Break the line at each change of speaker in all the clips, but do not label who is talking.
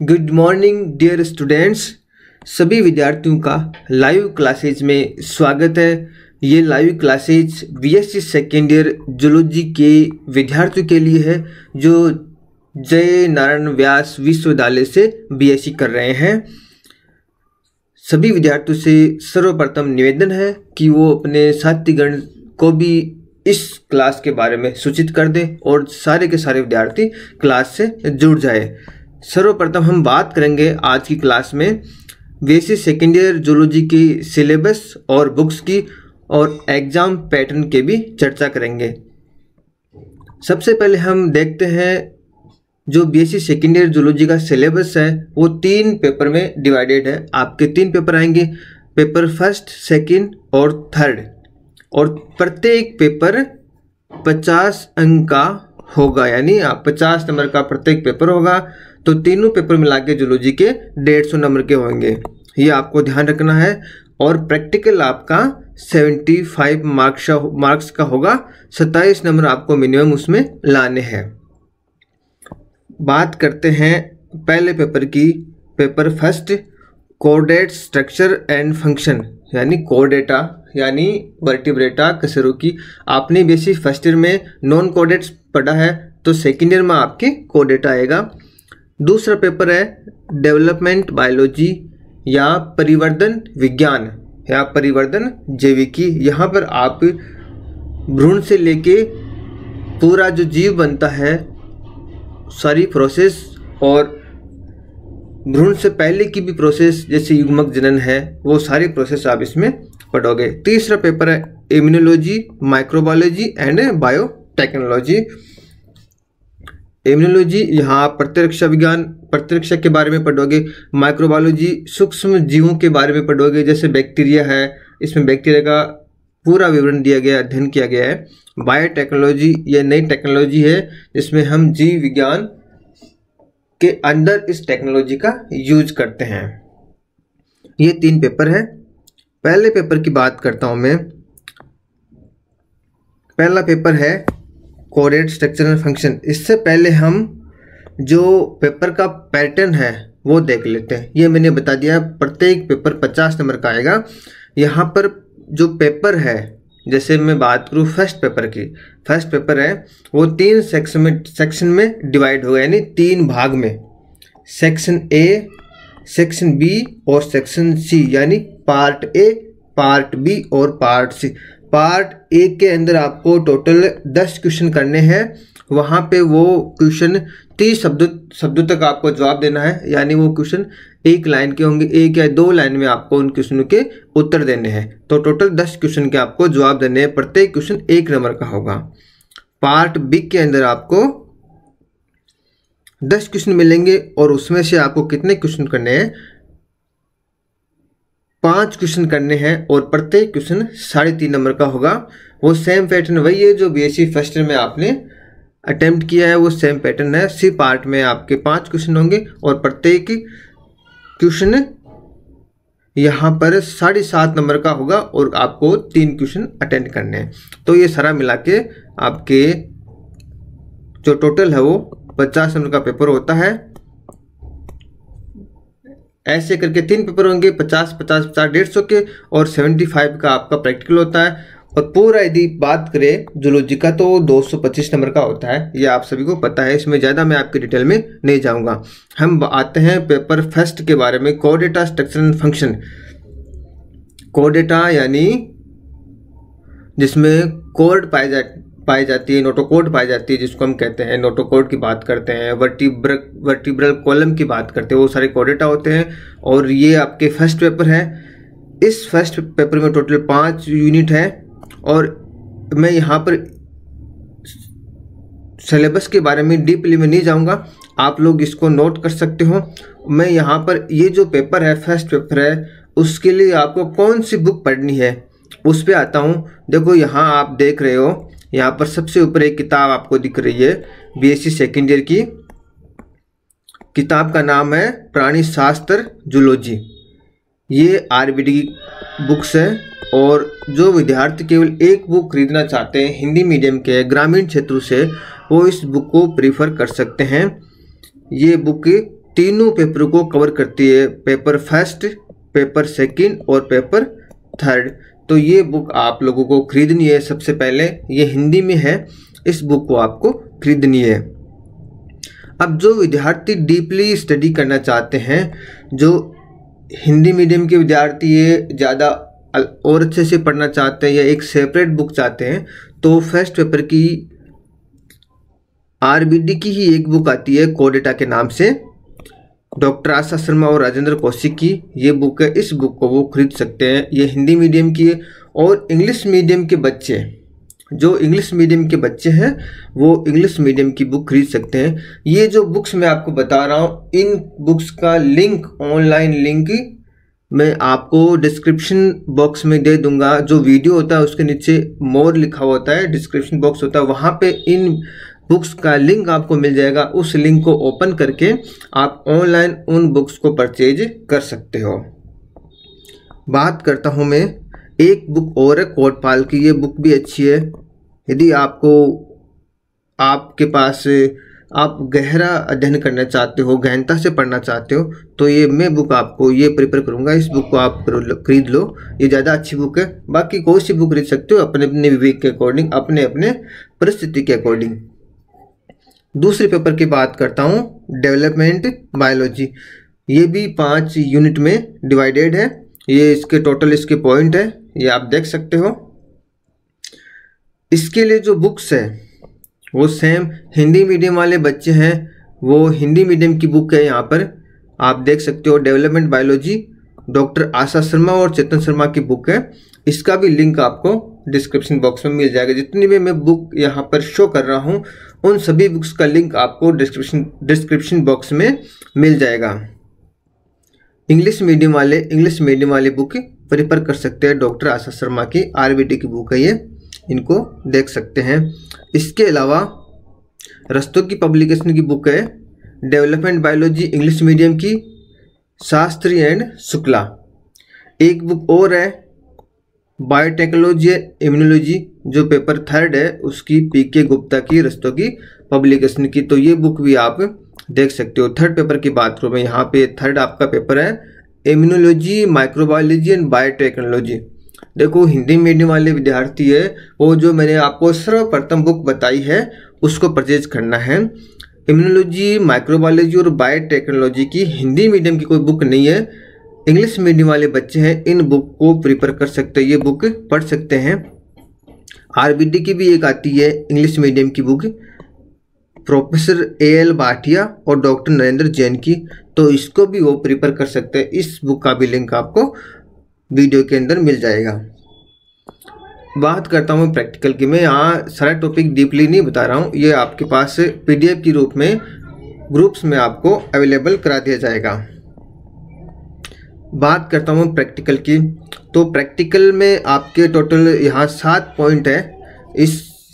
Good morning dear students. सभी विद्यार्थियों का लाइव क्लासेज में स्वागत है। ये live classes BSc second year zoology के विद्यार्थियों के लिए है जो जय नारायण व्यास विश्वविद्यालय से बीएससी कर रहे हैं। सभी विद्यार्थियों से सर्वप्रथम निवेदन है कि वो अपने साथीगण को भी इस क्लास के बारे में सूचित कर दें और सारे के सारे विद्यार्थी क्लास से जुड़ जाए। सर्वप्रथम हम बात करेंगे आज की क्लास में बीएससी सेकेंड ईयर जूलॉजी की सिलेबस और बुक्स की और एग्जाम पैटर्न के भी चर्चा करेंगे। सबसे पहले हम देखते हैं जो बीएससी सेकेंड ईयर जूलॉजी का सिलेबस है वो 3 पेपर में डिवाइडेड है। आपके 3 पेपर आएंगे, पेपर फर्स्ट, सेकंड और थर्ड, और प्रत्येक पेपर 50 अंक का होगा, यानी आप 50 नंबर का प्रत्येक पेपर होगा। तो तीनों पेपर मिला के जूलॉजी के 150 नंबर के होंगे, ये आपको ध्यान रखना है। और प्रैक्टिकल आपका 75 मार्क्स का होगा, 27 नंबर आपको मिनिमम उसमें लाने हैं। बात करते हैं पहले पेपर की, paper first, coordinate structure and function, यानी कोऑर्डिनेटा यानी वर्टिब्रेटा कशेरुकी। आपने बेसिक फर्स्ट ईयर में नॉन कोऑर्डिनेट्स पढ़ा है तो सेकेंड ईयर में आपके कोऑर्डिनेटा आएगा। दूसरा पेपर है डेवलपमेंट बायोलॉजी या परिवर्धन विज्ञान या परिवर्धन जैविकी। यहाँ पर आप भ्रूण से लेके पूरा जो जीव बनता है सारी प्रोसेस और भ्रूण से पहले की भी प्रोसेस जैसे युग्मक जनन है वो सारी प्रोसेस आप इसमें पढ़ोगे। तीसरा पेपर है immunology, microbiology and biotechnology. Immunology यहाँ प्रतिरक्षा विज्ञान, प्रतिरक्षा के बारे में पढ़ोगे। माइक्रोबायोलॉजी सूक्ष्म जीवों के बारे में पढ़ोगे, जैसे बैक्टीरिया है, इसमें बैक्टीरिया का पूरा विवरण दिया गया, अध्ययन किया गया है। बायोटेक्नोलॉजी ये नई टेक्नोलॉजी है जिसमें हम जीव विज्ञान के अंदर इस टेक्नोलॉजी का यूज करते हैं। ये 3 पेपर है। पहले पेपर की बात करता हूँ मैं। पहला पेपर है कोऑर्डिनेट स्ट्रक्चर एंड फंक्शन। इससे पहले हम जो पेपर का पैटर्न है वो देख लेते हैं। ये मैंने बता दिया, प्रत्येक पेपर 50 नंबर का आएगा। यहाँ पर जो पेपर है, जैसे मैं बात करूँ फर्स्ट पेपर की, फर्स्ट पेपर है वो 3 सेक्शन में डिवाइड होगा, यानी 3 भाग में, सेक्शन ए, सेक्शन बी और सेक्शन सी, यानी पार्ट ए, पार्ट बी और पार्ट सी। पार्ट ए के अंदर आपको टोटल 10 क्वेश्चन करने हैं। वहाँ पे वो क्वेश्चन 30 शब्दों तक आपको जवाब देना है, यानी वो क्वेश्चन 1 लाइन के होंगे, 1 या 2 लाइन में आपको उन क्वेश्चनों के उत्तर देने हैं। तो टोटल 10 क्वेश्चन के आपको जवाब देने हैं, प्रत्येक क्वेश्चन 1 नंबर का होगा। पार्ट बी के अंदर आपको 10 क्वेश्चन मिलेंगे और उसमें से आपको कितने क्वेश्चन करने हैं, 5 क्वेश्चन करने हैं और प्रत्येक क्वेश्चन 3.5 नंबर का होगा। वो सेम पैटर्न वही है जो बीएससी फर्स्ट ईयर में आपने अटेम्प्ट किया है, वो सेम पैटर्न है। सी पार्ट में आपके 5 क्वेश्चन होंगे और प्रत्येक क्वेश्चन यहाँ पर 7.5 नंबर का होगा और आपको 3 क्वेश्चन अटेंड करने हैं। तो ये सारा मिला के आपके जो टोटल है वो 50 नंबर का पेपर होता है। ऐसे करके 3 पेपर होंगे, 50, 50, 50, 150 के, और 75 का आपका प्रैक्टिकल होता है। और पूरा यदि बात करें जूलॉजी का तो 225 नंबर का होता है, ये आप सभी को पता है। इसमें ज़्यादा मैं आपकी डिटेल में नहीं जाऊंगा। हम आते हैं पेपर फर्स्ट के बारे में, कोऑर्डिनेटा स्ट्रक्चर एंड फंक्शन। कोऑर्डिनेटा यानी जिसमें कोड पाई जाती है, नोटोकोड पाई जाती है, जिसको हम कहते हैं नोटोकोड की बात करते हैं, वर्टिब्रल कॉलम की बात करते हैं, वो सारे कोऑर्डिनेटा होते हैं। और ये आपके फर्स्ट पेपर है। इस फर्स्ट पेपर में टोटल 5 यूनिट है और मैं यहाँ पर सिलेबस के बारे में डीपली में नहीं जाऊँगा, आप लोग इसको नोट कर सकते हो। मैं यहाँ पर ये जो पेपर है, फर्स्ट पेपर है, उसके लिए आपको कौन सी बुक पढ़नी है उस पर आता हूँ। देखो यहाँ आप देख रहे हो, यहाँ पर सबसे ऊपर एक किताब आपको दिख रही है बीएससी सेकेंड ईयर की। किताब का नाम है प्राणी शास्त्र जूलॉजी। ये आरबीडी बुक्स है और जो विद्यार्थी केवल एक बुक खरीदना चाहते हैं हिंदी मीडियम के ग्रामीण क्षेत्रों से, वो इस बुक को प्रीफर कर सकते हैं। ये बुक तीनों पेपरों को कवर करती है, पेपर फर्स्ट, पेपर सेकंड और पेपर थर्ड। तो ये बुक आप लोगों को खरीदनी है। सबसे पहले ये हिंदी में है, इस बुक को आपको खरीदनी है। अब जो विद्यार्थी डीपली स्टडी करना चाहते हैं, जो हिंदी मीडियम के विद्यार्थी ये ज़्यादा और अच्छे से पढ़ना चाहते हैं या एक सेपरेट बुक चाहते हैं, तो फर्स्ट पेपर की आरबीडी की ही एक बुक आती है कोर डेटा के नाम से, डॉक्टर आशा शर्मा और राजेंद्र कौशिक की ये बुक है। इस बुक को वो खरीद सकते हैं। ये हिंदी मीडियम की है। और इंग्लिश मीडियम के बच्चे, जो इंग्लिश मीडियम के बच्चे हैं वो इंग्लिश मीडियम की बुक खरीद सकते हैं। ये जो बुक्स मैं आपको बता रहा हूँ, इन बुक्स का लिंक, ऑनलाइन लिंक मैं आपको डिस्क्रिप्शन बॉक्स में दे दूंगा। जो वीडियो होता है उसके नीचे मोर लिखा होता है, डिस्क्रिप्शन बॉक्स होता है, वहाँ पे इन बुक्स का लिंक आपको मिल जाएगा। उस लिंक को ओपन करके आप ऑनलाइन उन बुक्स को परचेज कर सकते हो। बात करता हूँ मैं, एक बुक और है कोटपाल की, ये बुक भी अच्छी है। यदि आपके पास आप गहरा अध्ययन करना चाहते हो, गहनता से पढ़ना चाहते हो, तो ये मैं बुक आपको ये प्रेफर करूँगा। इस बुक को आप खरीद लो, ये ज़्यादा अच्छी बुक है। बाकी कोई सी बुक खरीद सकते हो अपने अपने विवेक के अकॉर्डिंग, अपने अपने परिस्थिति के अकॉर्डिंग। दूसरे पेपर की बात करता हूँ, डेवलपमेंट बायोलॉजी। ये भी 5 यूनिट में डिवाइडेड है। ये इसके टोटल इसके पॉइंट है, ये आप देख सकते हो। इसके लिए जो बुक्स है वो सेम हिंदी मीडियम वाले बच्चे हैं, वो हिंदी मीडियम की बुक है। यहाँ पर आप देख सकते हो डेवलपमेंट बायोलॉजी, डॉक्टर आशा शर्मा और चेतन शर्मा की बुक है। इसका भी लिंक आपको डिस्क्रिप्शन बॉक्स में मिल जाएगा। जितनी भी मैं बुक यहाँ पर शो कर रहा हूँ, उन सभी बुक्स का लिंक आपको डिस्क्रिप्शन बॉक्स में मिल जाएगा। इंग्लिश मीडियम वाले बुक प्रेफर कर सकते हैं। डॉक्टर आशा शर्मा की आरबीडी की बुक है ये, इनको देख सकते हैं। इसके अलावा रस्तों की पब्लिकेशन की बुक है डेवलपमेंट बायोलॉजी इंग्लिश मीडियम की, शास्त्री एंड शुक्ला। एक बुक और है बायोटेक्नोलॉजी इम्यूनोलॉजी, जो पेपर थर्ड है उसकी, पीके गुप्ता की, रस्तों की पब्लिकेशन की। तो ये बुक भी आप देख सकते हो। थर्ड पेपर की बात करूँ मैं, यहाँ पे थर्ड आपका पेपर है इम्यूनोलॉजी, माइक्रोबायोलॉजी एंड बायोटेक्नोलॉजी। देखो हिंदी मीडियम वाले विद्यार्थी है, वो जो मैंने आपको सर्वप्रथम बुक बताई है उसको परचेज करना है। इम्यूनोलॉजी, माइक्रोबायोलॉजी और बायोटेक्नोलॉजी की हिंदी मीडियम की कोई बुक नहीं है। इंग्लिश मीडियम वाले बच्चे हैं, इन बुक को प्रिपेयर कर सकते हैं, ये बुक पढ़ सकते हैं। आरबीडी की भी एक आती है इंग्लिश मीडियम की बुक, प्रोफेसर AL भाटिया और डॉक्टर नरेंद्र जैन की, तो इसको भी वो प्रिपेयर कर सकते हैं। इस बुक का भी लिंक आपको वीडियो के अंदर मिल जाएगा। बात करता हूँ प्रैक्टिकल की। मैं यहाँ सारा टॉपिक डीपली नहीं बता रहा हूँ, ये आपके पास PDF के रूप में ग्रुप्स में आपको अवेलेबल करा दिया जाएगा। बात करता हूँ प्रैक्टिकल की, तो प्रैक्टिकल में आपके टोटल यहाँ 7 पॉइंट है।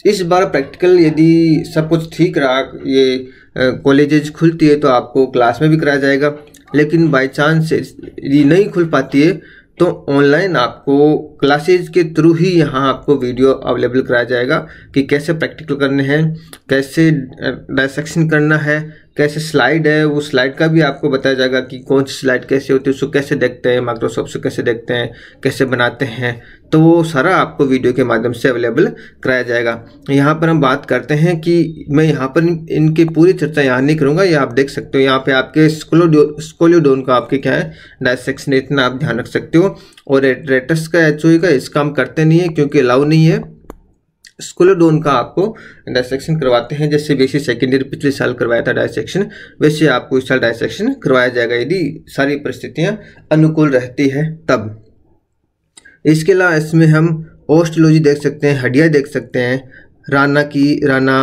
इस बार प्रैक्टिकल यदि सब कुछ ठीक रहा, ये कॉलेजेज खुलती है तो आपको क्लास में भी कराया जाएगा, लेकिन बाय चांस यदि नहीं खुल पाती है तो ऑनलाइन आपको क्लासेज के थ्रू ही यहाँ आपको वीडियो अवेलेबल कराया जाएगा कि कैसे प्रैक्टिकल करने हैं, कैसे डायसेक्शन करना है, कैसे स्लाइड है, वो स्लाइड का भी आपको बताया जाएगा कि कौन सी स्लाइड कैसे होती है, उसको कैसे देखते हैं, माइक्रोसॉफ्ट से कैसे देखते हैं, कैसे बनाते हैं। तो वो सारा आपको वीडियो के माध्यम से अवेलेबल कराया जाएगा। यहाँ पर हम बात करते हैं कि मैं यहाँ पर इनकी पूरी चर्चा यहाँ नहीं करूँगा, ये आप देख सकते हो। यहाँ पे आपके स्कोलियोडोन का आपके क्या है डायसेक्शन, इतना आप ध्यान रख सकते हो। और रेटस का HOE का इसका हम करते नहीं है क्योंकि अलाउ नहीं है। स्कोलियोडोन का आपको डायसेक्शन करवाते हैं, जैसे BSc सेकेंड ईयर पिछले साल करवाया था डायसेक्शन, वैसे आपको इस साल डायसेक्शन करवाया जाएगा यदि सारी परिस्थितियां अनुकूल रहती है तब। इसके अलावा इसमें हम ऑस्टियोलॉजी देख सकते हैं, हड्डियाँ देख सकते हैं, राना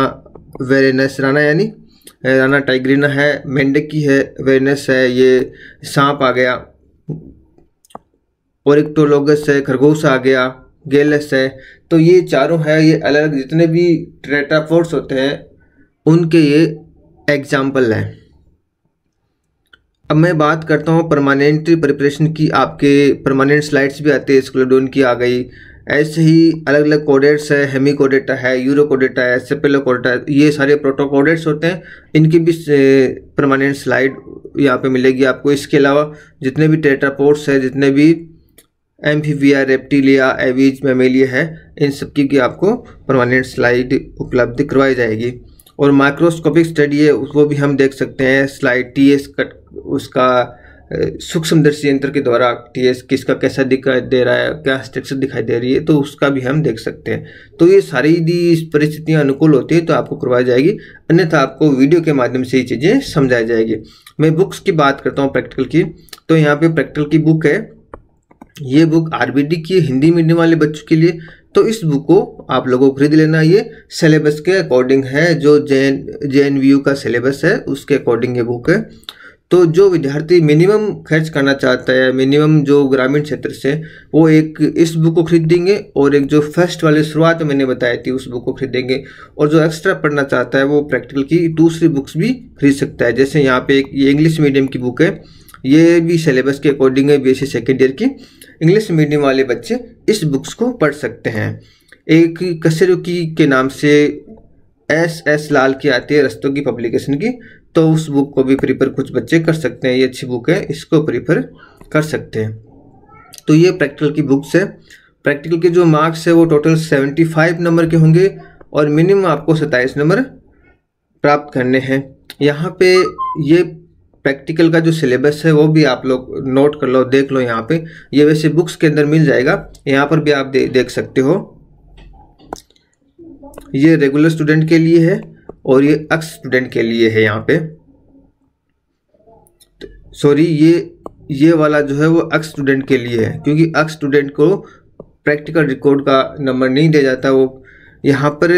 वेरेनस, राना यानी राना टाइग्रिना है, मेंढक की है, वेरेनस है, ये सांप आ गया, ओरिक्टोलोगस है, खरगोश आ गया, गेलस है। तो ये चारों है, ये अलग अलग जितने भी टेट्रापोड्स होते हैं उनके ये एग्जाम्पल हैं। अब मैं बात करता हूँ परमानेंट प्रिपरेशन की। आपके परमानेंट स्लाइड्स भी आते हैं, स्कोलियोडोन की आ गई, ऐसे ही अलग अलग कोडेट्स है, हेमी-कोडेटा है, यूरो-कोडेटा है, सेपेलो-कोडेटा है, ये सारे प्रोटो-कोडेट्स होते हैं। इनकी भी परमानेंट स्लाइड यहाँ पे मिलेगी आपको। इसके अलावा जितने भी टेट्रापोड्स है, जितने भी एम्फीबिया, रेप्टिलिया, एवीज, मैमेलिया है, इन सब की आपको परमानेंट स्लाइड उपलब्ध करवाई जाएगी। और माइक्रोस्कोपिक स्टडी है वो भी हम देख सकते हैं स्लाइड टीएस कट, उसका सूक्ष्मदर्शी यंत्र के द्वारा टीएस किसका कैसा दिखाई दे रहा है, क्या स्ट्रक्चर दिखाई दे रही है, तो उसका भी हम देख सकते हैं। तो ये सारी यदि परिस्थितियाँ अनुकूल होती है तो आपको करवाई जाएगी, अन्यथा आपको वीडियो के माध्यम से ये चीज़ें समझाई जाएगी। मैं बुक्स की बात करता हूँ प्रैक्टिकल की, तो यहाँ पे प्रैक्टिकल की बुक है, ये बुक आरबीडी की हिंदी मीडियम वाले बच्चों के लिए। तो इस बुक को आप लोगों को खरीद लेना। ये सिलेबस के अकॉर्डिंग है, जो JNVU का सिलेबस है उसके अकॉर्डिंग ये बुक है। तो जो विद्यार्थी मिनिमम खर्च करना चाहता है, मिनिमम जो ग्रामीण क्षेत्र से, वो एक इस बुक को खरीदेंगे और एक जो फर्स्ट वाली शुरुआत मैंने बताई थी उस बुक को खरीदेंगे। और जो एक्स्ट्रा पढ़ना चाहता है वो प्रैक्टिकल की दूसरी बुक्स भी खरीद सकता है। जैसे यहाँ पे एक ये इंग्लिश मीडियम की बुक है, ये भी सिलेबस के अकॉर्डिंग है, BSc सेकेंड ईयर की। इंग्लिश मीडियम वाले बच्चे इस बुक्स को पढ़ सकते हैं। एक कसरुकी के नाम से SS लाल की आती है रस्तों की पब्लिकेशन की, तो उस बुक को भी प्रीफर कुछ बच्चे कर सकते हैं। ये अच्छी बुक है, इसको प्रीफर कर सकते हैं। तो ये प्रैक्टिकल की बुक्स है। प्रैक्टिकल के जो मार्क्स है वो टोटल 75 नंबर के होंगे और मिनिमम आपको 27 नंबर प्राप्त करने हैं। यहाँ पे ये प्रैक्टिकल का जो सिलेबस है वो भी आप लोग नोट कर लो, देख लो। यहाँ पे ये वैसे बुक्स के अंदर मिल जाएगा, यहाँ पर भी आप देख सकते हो। ये रेगुलर स्टूडेंट के लिए है और ये अक्स स्टूडेंट के लिए है। यहाँ पे सॉरी, ये वाला जो है वो अक्स स्टूडेंट के लिए है, क्योंकि अक्स स्टूडेंट को प्रैक्टिकल रिकॉर्ड का नंबर नहीं दिया जाता। वो यहाँ पर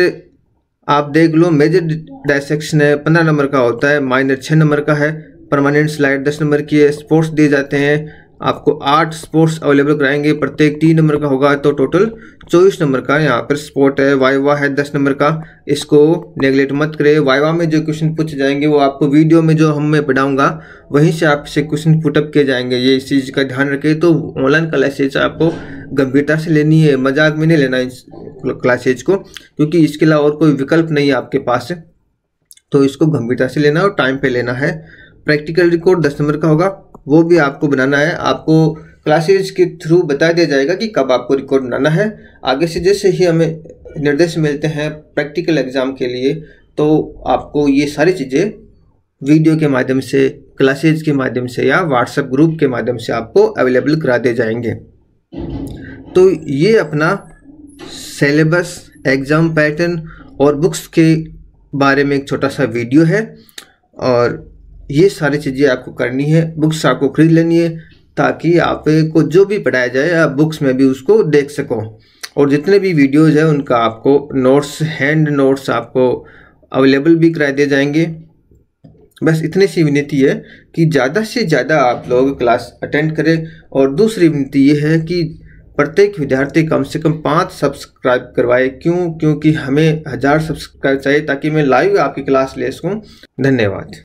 आप देख लो, मेजर डायसेक्शन है 15 नंबर का होता है, माइनर 6 नंबर का है, परमानेंट स्लाइड 10 नंबर की है, स्पोर्ट्स दिए जाते हैं आपको 8 स्पोर्ट्स अवेलेबल कराएंगे, प्रत्येक 3 नंबर का होगा, तो टोटल 24 नंबर का यहाँ पर स्पोर्ट है। वाइवा है 10 नंबर का, इसको नेगलेक्ट मत करें। वाइवा में जो क्वेश्चन पूछे जाएंगे वो आपको वीडियो में जो मैं पढ़ाऊंगा वहीं से आपसे क्वेश्चन पुटअप किए जाएंगे, ये इस चीज़ का ध्यान रखें। तो ऑनलाइन क्लासेज आपको गंभीरता से लेनी है, मजाक में नहीं लेना इस क्लासेज को, क्योंकि इसके अलावा और कोई विकल्प नहीं है आपके पास, तो इसको गंभीरता से लेना और टाइम पे लेना है। प्रैक्टिकल रिकॉर्ड 10 नंबर का होगा, वो भी आपको बनाना है। आपको क्लासेज के थ्रू बता दिया जाएगा कि कब आपको रिकॉर्ड बनाना है। आगे से जैसे ही हमें निर्देश मिलते हैं प्रैक्टिकल एग्जाम के लिए, तो आपको ये सारी चीज़ें वीडियो के माध्यम से, क्लासेज के माध्यम से या व्हाट्सएप ग्रुप के माध्यम से आपको अवेलेबल करा दिए जाएंगे। तो ये अपना सिलेबस, एग्ज़ाम पैटर्न और बुक्स के बारे में एक छोटा सा वीडियो है, और ये सारी चीज़ें आपको करनी है। बुक्स आपको खरीद लेनी है ताकि आपको जो भी पढ़ाया जाए आप बुक्स में भी उसको देख सको। और जितने भी वीडियोज़ हैं उनका आपको नोट्स, हैंड नोट्स आपको अवेलेबल भी करा दिए जाएंगे। बस इतनी सी विनती है कि ज़्यादा से ज़्यादा आप लोग क्लास अटेंड करें। और दूसरी विनती ये है कि प्रत्येक विद्यार्थी कम से कम 5 सब्सक्राइब करवाए। क्योंकि हमें 1000 सब्सक्राइब चाहिए ताकि मैं लाइव आपकी क्लास ले सकूँ। धन्यवाद।